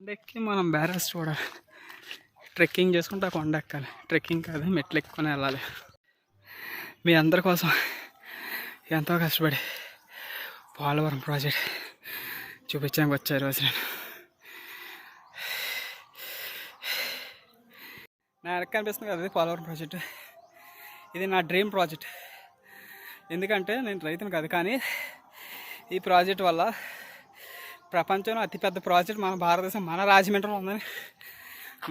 కొండెక్కి మనం బ్యారస్ చూడాలి. ట్రెక్కింగ్ చేసుకుంటే ఆ కొండ ఎక్కాలి. ట్రెక్కింగ్ కాదు, మెట్లు ఎక్కుకొని వెళ్ళాలి. మీ అందరి కోసం ఎంతో కష్టపడి పోలవరం ప్రాజెక్ట్ చూపించడానికి వచ్చా ఈరోజు నేను. నా వెనక కనిపిస్తుంది కదా, అది పోలవరం ప్రాజెక్ట్. ఇది నా డ్రీమ్ ప్రాజెక్ట్. ఎందుకంటే నేను రైతును కాదు, కానీ ఈ ప్రాజెక్ట్ వల్ల ప్రపంచంలో అతిపెద్ద ప్రాజెక్ట్ మన భారతదేశం, మన రాజమండ్రిలో ఉందని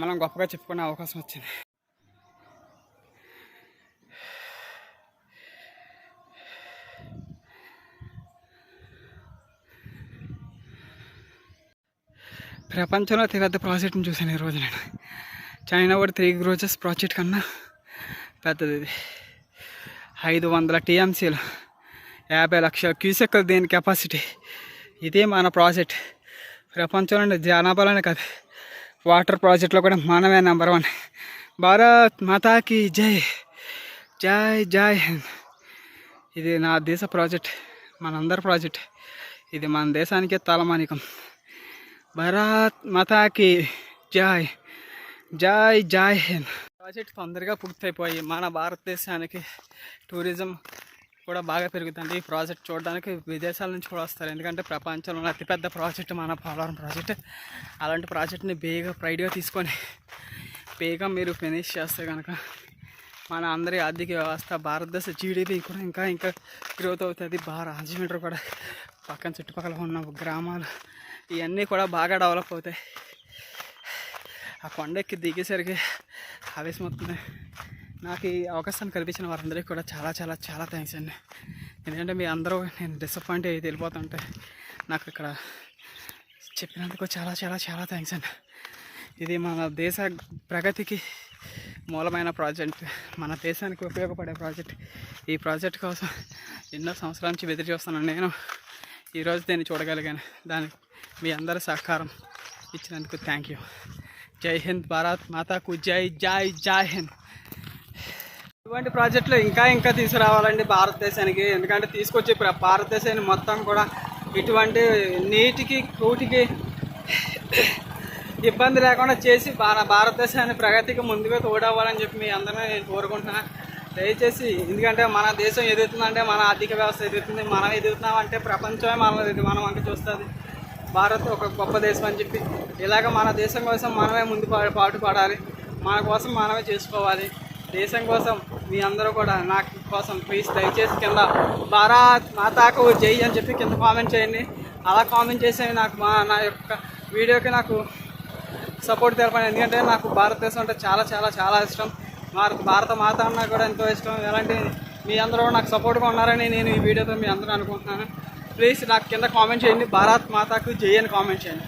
మనం గొప్పగా చెప్పుకునే అవకాశం వచ్చింది. ప్రపంచంలో అతిపెద్ద ప్రాజెక్ట్ని చూశాను ఈరోజు నేను. చైనా కూడా 3 రోజెస్ ప్రాజెక్ట్ కన్నా పెద్దది ఇది. 500 TMCలు, 50 లక్షల క్యూసెక్లు దీని కెపాసిటీ. ఇదే మన ప్రాజెక్ట్. ప్రపంచంలోని జనాభాలోనే కాదు, వాటర్ ప్రాజెక్ట్లో కూడా మనమే నెంబర్ 1. భారత్ మాతాకి జై, జై జై హింద్. ఇది నా దేశ ప్రాజెక్ట్, మనందరి ప్రాజెక్ట్. ఇది మన దేశానికే తలమానికం. భారత్ మాతాకి జై, జై జై హింద్. ప్రాజెక్ట్ తొందరగా పూర్తయిపోయి మన భారతదేశానికి టూరిజం కూడా బాగా పెరుగుతుంది. ఈ ప్రాజెక్ట్ చూడడానికి విదేశాల నుంచి కూడా వస్తారు. ఎందుకంటే ప్రపంచంలో అతిపెద్ద ప్రాజెక్ట్ మన పోలవరం ప్రాజెక్ట్. అలాంటి ప్రాజెక్ట్ని ప్రైడ్గా తీసుకొని మీరు ఫినిష్ చేస్తే కనుక మన అందరి ఆర్థిక వ్యవస్థ, భారతదేశ GDP కూడా ఇంకా గ్రోత్ అవుతుంది. రాజమండ్రి కూడా పక్కన చుట్టుపక్కల ఉన్న గ్రామాలు ఇవన్నీ కూడా బాగా డెవలప్ అవుతాయి. ఆ కొండెక్కి దిగేసరికి ఆవేశం అవుతుంది. నాకు ఈ అవకాశాన్ని కల్పించిన వారందరికీ కూడా చాలా చాలా చాలా థ్యాంక్స్ అండి. ఎందుకంటే మీ అందరూ నేను డిసప్పాయింట్ అయ్యి వెళ్ళిపోతుంటే నాకు ఇక్కడ చెప్పినందుకు చాలా చాలా చాలా థ్యాంక్స్ అండి. ఇది మన దేశ ప్రగతికి మూలమైన ప్రాజెక్ట్, మన దేశానికి ఉపయోగపడే ప్రాజెక్ట్. ఈ ప్రాజెక్ట్ కోసం ఎన్నో సంవత్సరాల నుంచి ఎదురు చూస్తున్నాను. నేను ఈరోజు దీన్ని చూడగలిగాను. దానికి మీ అందరి సహకారం ఇచ్చినందుకు థ్యాంక్ యూ. జై హింద్. భారత్ మాతాకు జై, జై జై హింద్. ఇటువంటి ప్రాజెక్టులు ఇంకా తీసుకురావాలండి భారతదేశానికి. ఎందుకంటే తీసుకొచ్చి భారతదేశాన్ని మొత్తం కూడా ఇటువంటి నీటికి కూటికి ఇబ్బంది లేకుండా చేసి భారతదేశాన్ని ప్రగతికి ముందుగా తోడవ్వాలని చెప్పి మీ అందరినీ నేను కోరుకుంటున్నాను. దయచేసి, ఎందుకంటే మన దేశం ఎదుగుతుందంటే మన ఆర్థిక వ్యవస్థ ఎదుగుతుంది. మనం ఎదుగుతున్నామంటే ప్రపంచమే మనం అంక చూస్తుంది. భారత్ ఒక గొప్ప దేశం అని చెప్పి ఇలాగ మన దేశం కోసం మనమే ముందు పాటుపడాలి. మన కోసం మనమే చేసుకోవాలి. దేశం కోసం మీ అందరూ కూడా నాకు కోసం ప్లీజ్ దయచేసి కింద భారత్ మాతాకు జై అని చెప్పి కింద కామెంట్ చేయండి. అలా కామెంట్ చేసి నాకు నా యొక్క వీడియోకి నాకు సపోర్ట్ తెలపండి. ఎందుకంటే నాకు భారతదేశం అంటే చాలా చాలా చాలా ఇష్టం. భారత మాత అన్నా కూడా ఎంతో ఇష్టం. ఎలాంటి మీ అందరూ నాకు సపోర్ట్గా ఉన్నారని నేను ఈ వీడియోతో మీ అందరూ అనుకుంటున్నాను. ప్లీజ్ నాకు కింద కామెంట్ చేయండి. భారత్ మాతాకు జై అని కామెంట్ చేయండి.